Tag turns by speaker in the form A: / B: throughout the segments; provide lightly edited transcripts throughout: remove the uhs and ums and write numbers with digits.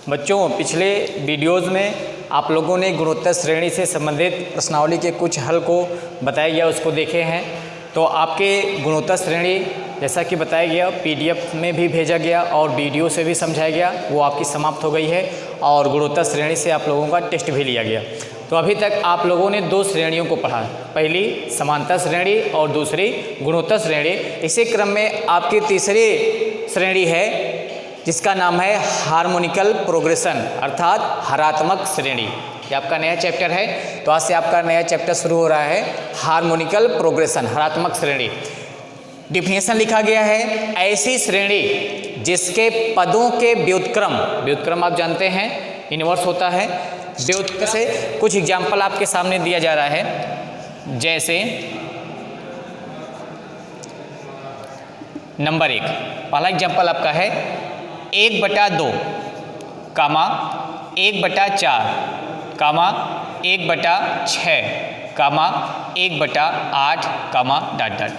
A: बच्चों, पिछले वीडियोस में आप लोगों ने गुणोत्तर श्रेणी से संबंधित प्रश्नावली के कुछ हल को बताया गया, उसको देखे हैं। तो आपके गुणोत्तर श्रेणी जैसा कि बताया गया पीडीएफ में भी भेजा गया और वीडियो से भी समझाया गया, वो आपकी समाप्त हो गई है और गुणोत्तर श्रेणी से आप लोगों का टेस्ट भी लिया गया। तो अभी तक आप लोगों ने दो श्रेणियों को पढ़ा, पहली समांतर श्रेणी और दूसरी गुणोत्तर श्रेणी। इसी क्रम में आपकी तीसरी श्रेणी है जिसका नाम है हार्मोनिकल प्रोग्रेशन अर्थात हरात्मक श्रेणी। ये आपका नया चैप्टर है, तो आज से आपका नया चैप्टर शुरू हो रहा है, हार्मोनिकल प्रोग्रेशन हरात्मक श्रेणी। डिफिनेशन लिखा गया है, ऐसी श्रेणी जिसके पदों के व्युत्क्रम आप जानते हैं इनवर्स होता है, व्युत्क्रम से कुछ एग्जाम्पल आपके सामने दिया जा रहा है। जैसे नंबर 1, पहला एग्जाम्पल आपका है 1/2 कामा 1/4 कामा 1/6 कामा 1/8 कामा डॉट डॉट।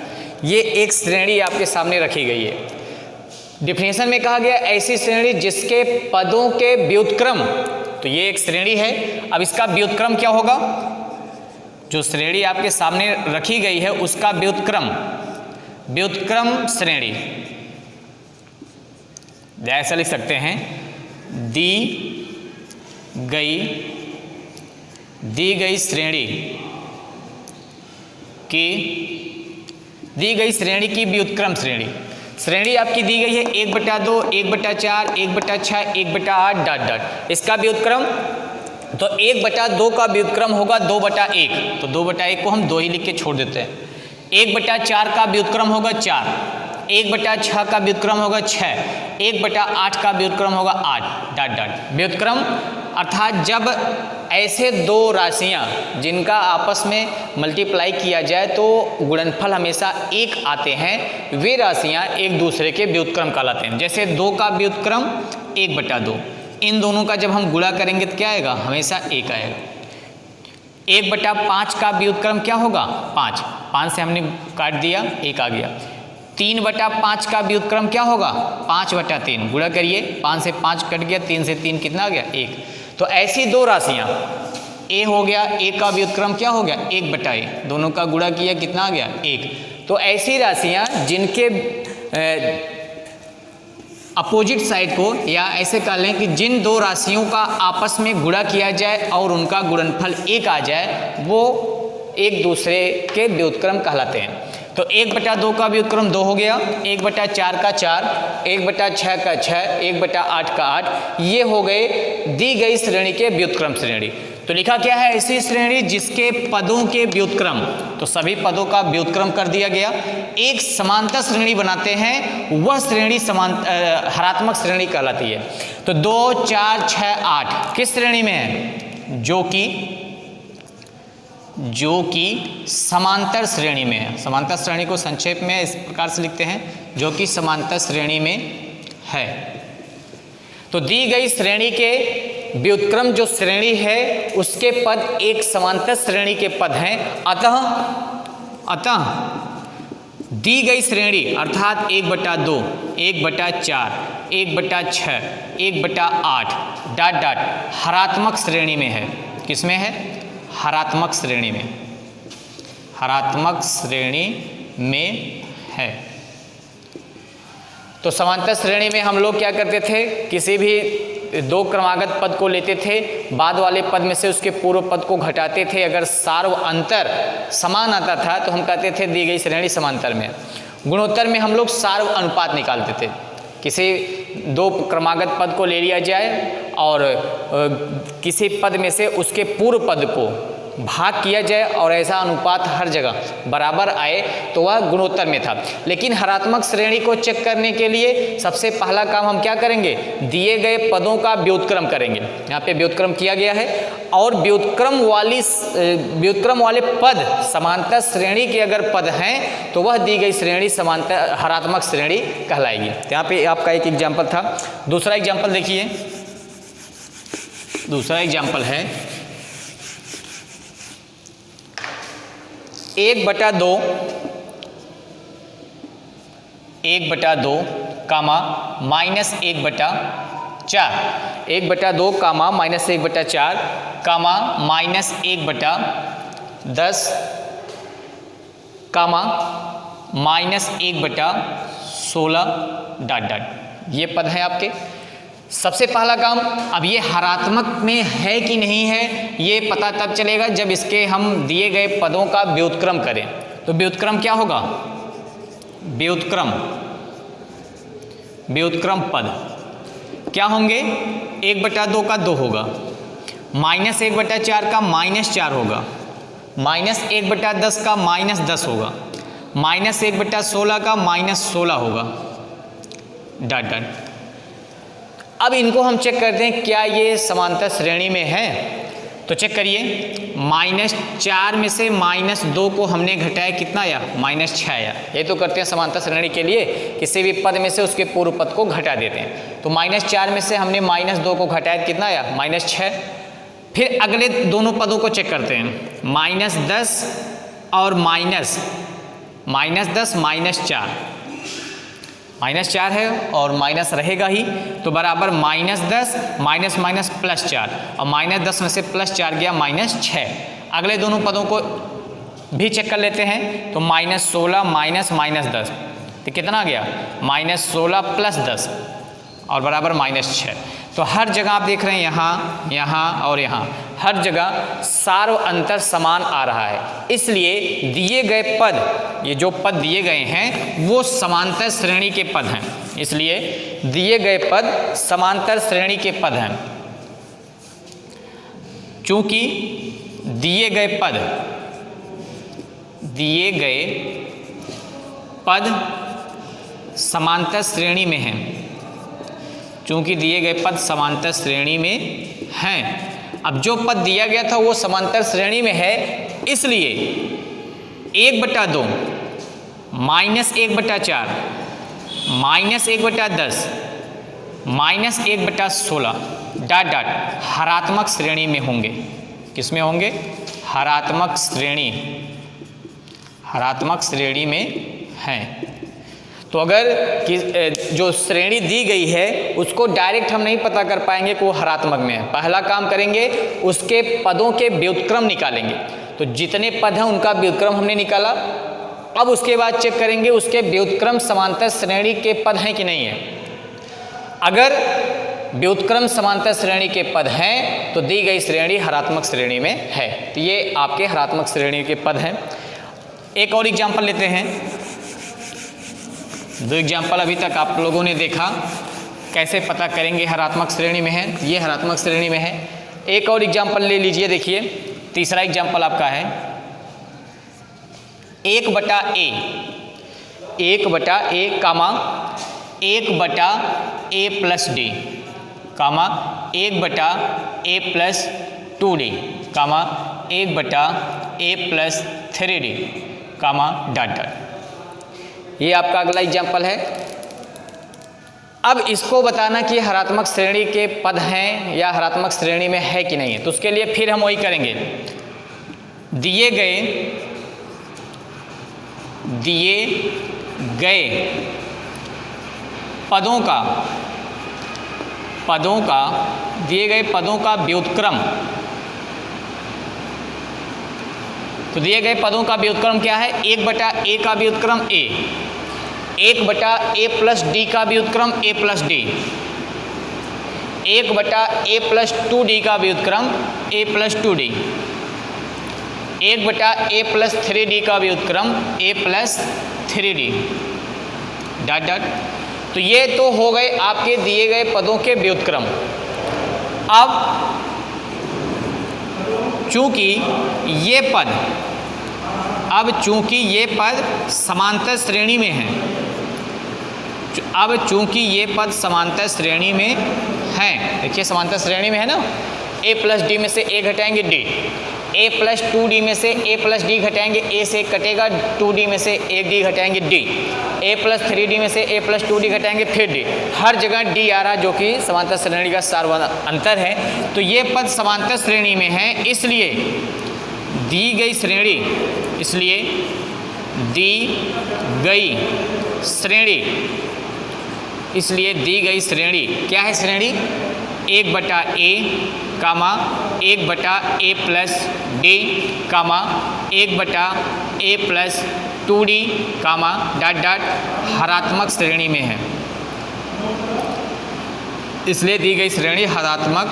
A: ये एक श्रेणी आपके सामने रखी गई है। डिफिनेशन में कहा गया ऐसी श्रेणी जिसके पदों के व्युत्क्रम, तो ये एक श्रेणी है। अब इसका व्युत्क्रम क्या होगा? जो श्रेणी आपके सामने रखी गई है उसका व्युत्क्रम श्रेणी ऐसा लिख सकते हैं, दी गई श्रेणी की व्युत्क्रम श्रेणी आपकी दी गई है 1/2, 1/4, 1/6, 1/8 डॉट डॉट। इसका व्युत्क्रम तो 1/2 का व्युत्क्रम होगा 2/1, तो 2/1 को हम 2 ही लिख के छोड़ देते हैं। 1/4 का व्युत्क्रम होगा 4, 1/6 का व्युत्क्रम होगा 6, 1/8 का व्युत्क्रम होगा 8 डॉट डॉट। व्युत्क्रम अर्थात जब ऐसे दो राशियां जिनका आपस में मल्टीप्लाई किया जाए तो गुणनफल हमेशा 1 आते हैं, वे राशियां एक दूसरे के व्युत्क्रम कहलाते हैं। जैसे 2 का व्युत्क्रम 1/2, इन दोनों का जब हम गुणा करेंगे तो क्या आएगा? हमेशा 1 आएगा। 1/5 का व्युत्क्रम क्या होगा? 5, 5 से हमने काट दिया, 1 आ गया। 3/5 का व्युत्क्रम क्या होगा? 5/3, गुणा करिए, 5 से 5 कट गया, 3 से 3 कितना आ गया? 1। तो ऐसी दो राशियां a हो गया, a का व्युत्क्रम क्या हो गया? 1/a, दोनों का गुणा किया कितना आ गया? 1। तो ऐसी राशियां जिनके अपोजिट साइड को, या ऐसे कह लें कि जिन दो राशियों का आपस में गुणा किया जाए और उनका गुणनफल 1 आ जाए, वो एक दूसरे के व्युत्क्रम कहलाते हैं। तो 1/2 का व्युत्क्रम 2 हो गया, 1/4 का 4, 1/6 का 6, 1/8 का 8, ये हो गए दी गई श्रेणी के व्युत्क्रम श्रेणी। तो लिखा क्या है? ऐसी श्रेणी जिसके पदों के व्युत्क्रम, तो सभी पदों का व्युत्क्रम कर दिया गया, एक समांतर श्रेणी बनाते हैं, वह श्रेणी हरात्मक श्रेणी कहलाती है। तो 2, 4, 6, 8 किस श्रेणी में है? जो कि समांतर श्रेणी में है। समांतर श्रेणी को संक्षेप में इस प्रकार से लिखते हैं, जो कि समांतर श्रेणी में है। तो दी गई श्रेणी के व्युत्क्रम जो श्रेणी है उसके पद एक समांतर श्रेणी के पद हैं। अतः दी गई श्रेणी अर्थात 1/2, 1/4, 1/6, 1/8 डॉट डॉट हरात्मक श्रेणी में है। किसमें है? हरात्मक श्रेणी में, हरात्मक श्रेणी में है। तो समांतर श्रेणी में हम लोग क्या करते थे? किसी भी दो क्रमागत पद को लेते थे, बाद वाले पद में से उसके पूर्व पद को घटाते थे। अगर सार्व अंतर समान आता था तो हम कहते थे दी गई श्रेणी समांतर में। गुणोत्तर में हम लोग सार्व अनुपात निकालते थे। किसी दो क्रमागत पद को ले लिया जाए और किसी पद में से उसके पूर्व पद को भाग किया जाए और ऐसा अनुपात हर जगह बराबर आए, तो वह गुणोत्तर में था। लेकिन हरात्मक श्रेणी को चेक करने के लिए सबसे पहला काम हम क्या करेंगे? दिए गए पदों का व्युत्क्रम करेंगे। यहाँ पे व्युत्क्रम किया गया है और व्युत्क्रम वाले पद समांतर श्रेणी के अगर पद हैं तो वह दी गई श्रेणी समांतर हरात्मक श्रेणी कहलाएगी। यहाँ पे आपका एक एग्जाम्पल था। दूसरा एग्जाम्पल देखिए, दूसरा एग्जाम्पल है 1/2 कामा -1/4 4, 1/2 कामा -1/4 कामा -1/10 कामा -1/16 डॉट डॉट। ये पद हैं आपके। सबसे पहला काम, अब ये हरात्मक में है कि नहीं है ये पता तब चलेगा जब इसके हम दिए गए पदों का व्युत्क्रम करें। तो व्युत्क्रम क्या होगा? व्युत्क्रम पद क्या होंगे? 1/2 का 2 होगा, -1/4 का -4 होगा, -1/10 का -10 होगा, -1/16 का -16 होगा डॉट डॉट। अब इनको हम चेक करते हैं क्या ये समांतर श्रेणी में है। तो चेक करिए, -4 में से -2 को हमने घटाया, कितना आया? -6 आया। ये तो करते हैं समांतर श्रेणी के लिए, किसी भी पद में से उसके पूर्व पद को घटा देते हैं। तो -4 में से हमने -2 को घटाया, कितना आया? -6। फिर अगले दोनों पदों को चेक करते हैं, -10 और -10 -4 है और माइनस रहेगा ही, तो बराबर -10 -+4 और -10 में से +4 गया -6। अगले दोनों पदों को भी चेक कर लेते हैं, तो -16 -10 तो कितना गया? -16 + 10 और बराबर -6। तो हर जगह आप देख रहे हैं, यहाँ, यहाँ और यहाँ, हर जगह सार्व अंतर समान आ रहा है। इसलिए दिए गए पद, ये जो पद दिए गए हैं वो समांतर श्रेणी के पद हैं। इसलिए दिए गए पद समांतर श्रेणी के पद हैं। चूंकि दिए गए पद समांतर श्रेणी में हैं, चूंकि दिए गए पद समांतर श्रेणी में हैं। अब जो पद दिया गया था वो समांतर श्रेणी में है, इसलिए 1/2 -1/4 -1/10 -1/16 डॉट डॉट हरात्मक श्रेणी में होंगे। किस में होंगे? हरात्मक श्रेणी में हैं। तो अगर जो श्रेणी दी गई है उसको डायरेक्ट हम नहीं पता कर पाएंगे कि वो हरात्मक में है। पहला काम करेंगे, उसके पदों के व्युत्क्रम निकालेंगे। तो जितने पद हैं उनका व्युत्क्रम हमने निकाला। अब उसके बाद चेक करेंगे उसके व्युत्क्रम समांतर श्रेणी के पद हैं कि नहीं है। अगर व्युत्क्रम समांतर श्रेणी के पद हैं तो दी गई श्रेणी हरात्मक श्रेणी में है। तो ये आपके हरात्मक श्रेणी के पद हैं। एक और एग्जाम्पल लेते हैं। 2 एग्जाम्पल अभी तक आप लोगों ने देखा, कैसे पता करेंगे हरात्मक श्रेणी में है। ये हरात्मक श्रेणी में है। एक और एग्जाम्पल ले लीजिए। देखिए, तीसरा एग्जाम्पल आपका है 1/a कामा 1/a + d कामा 1/a + 2d कामा 1/a + 3d कामा डॉट डॉट। ये आपका अगला एग्जाम्पल है। अब इसको बताना कि हरात्मक श्रेणी के पद हैं या हरात्मक श्रेणी में है कि नहीं है। तो उसके लिए फिर हम वही करेंगे, दिए गए पदों का व्युत्क्रम। तो दिए गए पदों का व्युत्क्रम क्या है? 1/a का व्युत्क्रम a, 1/a + d का व्युत्क्रम a + d, 1/a + 2d का व्युत्क्रम a + 2d, 1/a + 3d का व्युत्क्रम a + 3d डॉट डॉट। तो ये तो हो गए आपके दिए गए पदों के व्युत्क्रम। अब चूंकि ये पद समांतर श्रेणी में हैं, देखिए समांतर श्रेणी में है ना। a + d में से a घटाएंगे d, a + 2d में से a + d घटाएंगे, a से 1 कटेगा, 2d में से 1d घटाएंगे d, a + 3d में से a + 2d घटाएंगे फिर d। हर जगह d आ रहा जो कि समांतर श्रेणी का सार्व अंतर है। तो ये पद समांतर श्रेणी में है, इसलिए दी गई श्रेणी इसलिए दी गई श्रेणी क्या है? श्रेणी 1/a कामा 1/a प्लस डी कामा 1/a प्लस 2d कामा डॉट डॉट हरात्मक श्रेणी में है। इसलिए दी गई श्रेणी हरात्मक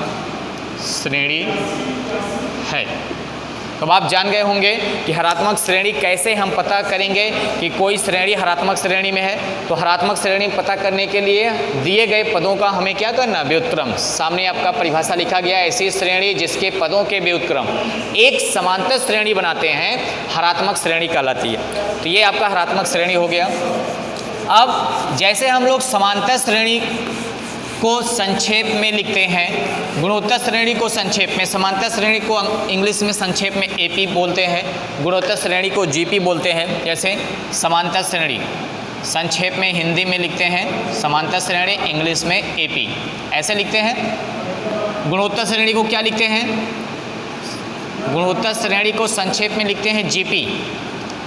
A: श्रेणी है। तो अब आप जान गए होंगे कि हरात्मक श्रेणी कैसे हम पता करेंगे कि कोई श्रेणी हरात्मक श्रेणी में है। तो हरात्मक श्रेणी पता करने के लिए दिए गए पदों का हमें क्या करना? व्युत्क्रम। सामने आपका परिभाषा लिखा गया है, ऐसी श्रेणी जिसके पदों के व्युत्क्रम एक समांतर श्रेणी बनाते हैं हरात्मक श्रेणी कहलाती है। तो ये आपका हरात्मक श्रेणी हो गया। अब जैसे हम लोग समांतर श्रेणी को संक्षेप में लिखते हैं, गुणोत्तर श्रेणी को संक्षेप में, समांतर श्रेणी को इंग्लिश में संक्षेप में एपी बोलते हैं, गुणोत्तर श्रेणी को जीपी बोलते हैं। जैसे समांतर श्रेणी संक्षेप में हिंदी में लिखते हैं समांतर श्रेणी, इंग्लिश में एपी ऐसे लिखते हैं। गुणोत्तर श्रेणी को क्या लिखते हैं? गुणोत्तर श्रेणी को संक्षेप में लिखते हैं जीपी,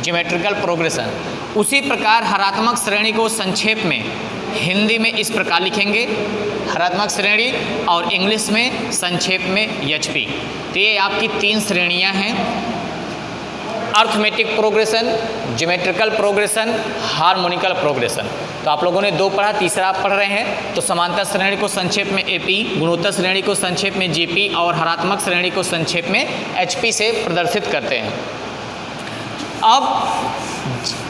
A: ज्योमेट्रिकल प्रोग्रेशन। उसी प्रकार हरात्मक श्रेणी को संक्षेप में हिंदी में इस प्रकार लिखेंगे हरात्मक श्रेणी, और इंग्लिश में संक्षेप में एचपी। तो ये आपकी 3 श्रेणियां हैं, arithmetic progression, geometrical progression, harmonical progression. तो आप लोगों ने 2 पढ़ा, तीसरा आप पढ़ रहे हैं। तो समांतर श्रेणी को संक्षेप में एपी, गुणोत्तर श्रेणी को संक्षेप में जीपी और हरात्मक श्रेणी को संक्षेप में एचपी से प्रदर्शित करते हैं। अब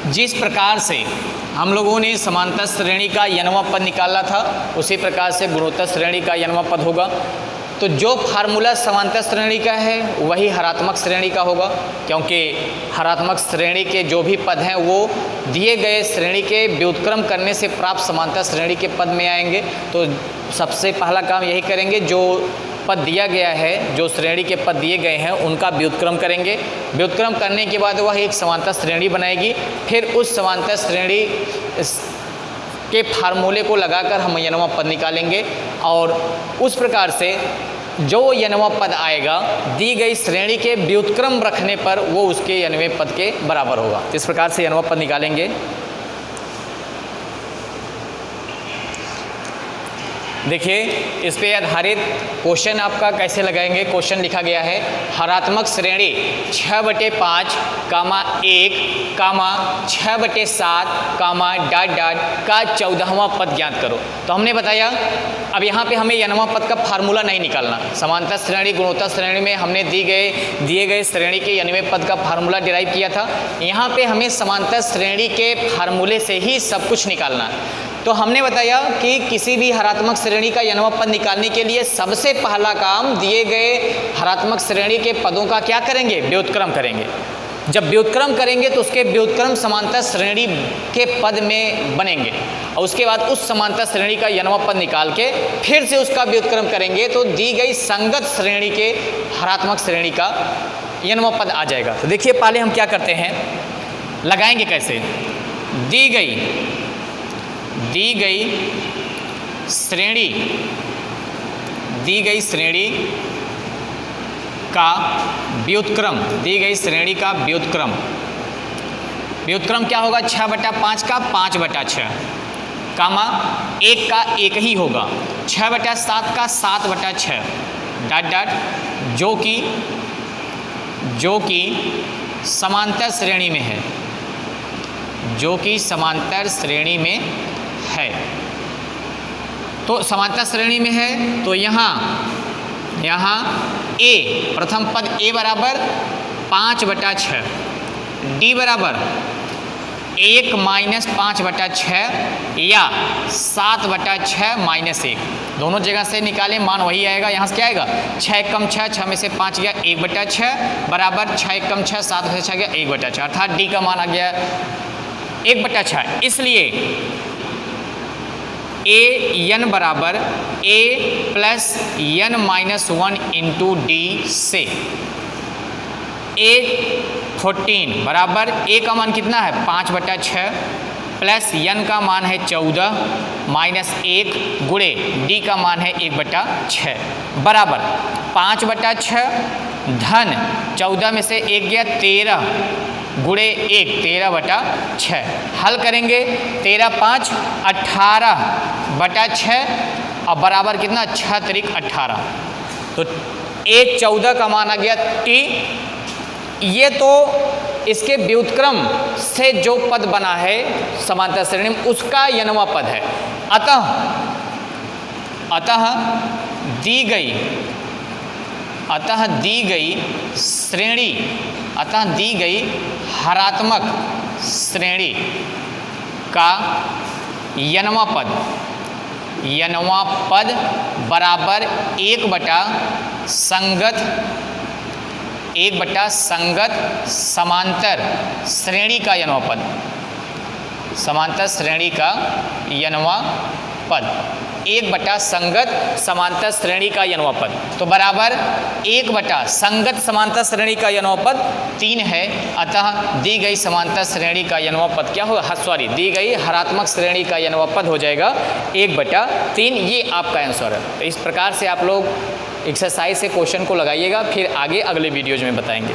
A: जिस प्रकार से हम लोगों ने समांतर श्रेणी का n वां पद निकाला था, उसी प्रकार से गुणोत्तर श्रेणी का n वां पद होगा। तो जो फार्मूला समांतर श्रेणी का है वही हरात्मक श्रेणी का होगा, क्योंकि हरात्मक श्रेणी के जो भी पद हैं वो दिए गए श्रेणी के व्युत्क्रम करने से प्राप्त समांतर श्रेणी के पद में आएंगे। तो सबसे पहला काम यही करेंगे, जो पद दिया गया है, जो श्रेणी के पद दिए गए हैं उनका व्युत्क्रम करेंगे। व्युत्क्रम करने के बाद वह एक समांतर श्रेणी बनाएगी। फिर उस समांतर श्रेणी के फार्मूले को लगाकर हम n वां पद निकालेंगे, और उस प्रकार से जो n वां पद आएगा दी गई श्रेणी के व्युत्क्रम रखने पर वो उसके n वें पद के बराबर होगा। इस प्रकार से n वां पद निकालेंगे। देखिए इस पे आधारित क्वेश्चन आपका कैसे लगाएंगे। क्वेश्चन लिखा गया है हरात्मक श्रेणी 6/5 कामा 1 कामा 6/7 कामा डॉट डॉट का 14वां पद ज्ञात करो। तो हमने बताया अब यहाँ पे हमें n वां पद का फार्मूला नहीं निकालना। समांतर श्रेणी गुणोत्तर श्रेणी में हमने दिए गए श्रेणी के n वें पद का फार्मूला डिराइव किया था। यहाँ पे हमें समांतर श्रेणी के फार्मूले से ही सब कुछ निकालना है। तो हमने बताया कि किसी भी हरात्मक श्रेणी का n वां पद निकालने के लिए सबसे पहला काम दिए गए हरात्मक श्रेणी के पदों का क्या करेंगे? व्युत्क्रम करेंगे। जब व्युत्क्रम करेंगे तो उसके व्युत्क्रम समांतर श्रेणी के पद में बनेंगे, और उसके बाद उस समांतर श्रेणी का n वां पद निकाल के फिर से उसका व्युत्क्रम करेंगे तो दी गई संगत श्रेणी के हरात्मक श्रेणी का n वां पद आ जाएगा। तो देखिए पहले हम क्या करते हैं, लगाएंगे कैसे। दी गई श्रेणी का व्युत्क्रम, दी गई श्रेणी का व्युत्क्रम क्या होगा? 6/5 का 5/6 कामा 1 का 1 ही होगा, 6/7 का 7/6 डॉट डॉट जो कि समांतर श्रेणी में है, जो कि समांतर श्रेणी में है। तो समांतर श्रेणी में है तो यहाँ a प्रथम पद a बराबर 5/6, d बराबर 1 माइनस 5/6 या 7/6 माइनस 1, दोनों जगह से निकालें मान वही आएगा। यहाँ से क्या आएगा? 6 कम 6, 6 में से 5 गया 1/6 बराबर 6 कम 6, 7/6 गया 1/6, अर्थात d का मान आ गया 1/6। इसलिए a n बराबर a plus n minus 1 into D से a 14 बराबर a का मान कितना है? 5/6 प्लस n का मान है 14 माइनस 1 गुणे d का मान है 1/6 बराबर 5/6 धन 14 में से 1 गया 13 गुणे 1 13/6। हल करेंगे 13 5 18/6 और बराबर कितना 6 त्रिक 18। तो A 14 का मान आ गया T। ये तो इसके व्युत्क्रम से जो पद बना है समांतर श्रेणी में उसका यनवा पद है। अतः दी गई हरात्मक श्रेणी का यनवा पद बराबर 1/संगत समांतर श्रेणी का यनवा पद। समांतर श्रेणी का यनवा पद 1/संगत समांतर श्रेणी का यनवा पद, तो बराबर 1/संगत समांतर श्रेणी का यनवा पद 3 है। अतः दी गई समांतर श्रेणी का यनवा पद क्या होगा, दी गई हरात्मक श्रेणी का यनवा पद हो जाएगा 1/3। ये आपका आंसर है। तो इस प्रकार से आप लोग एक्सरसाइज से क्वेश्चन को लगाइएगा, फिर आगे अगले वीडियोज में बताएंगे।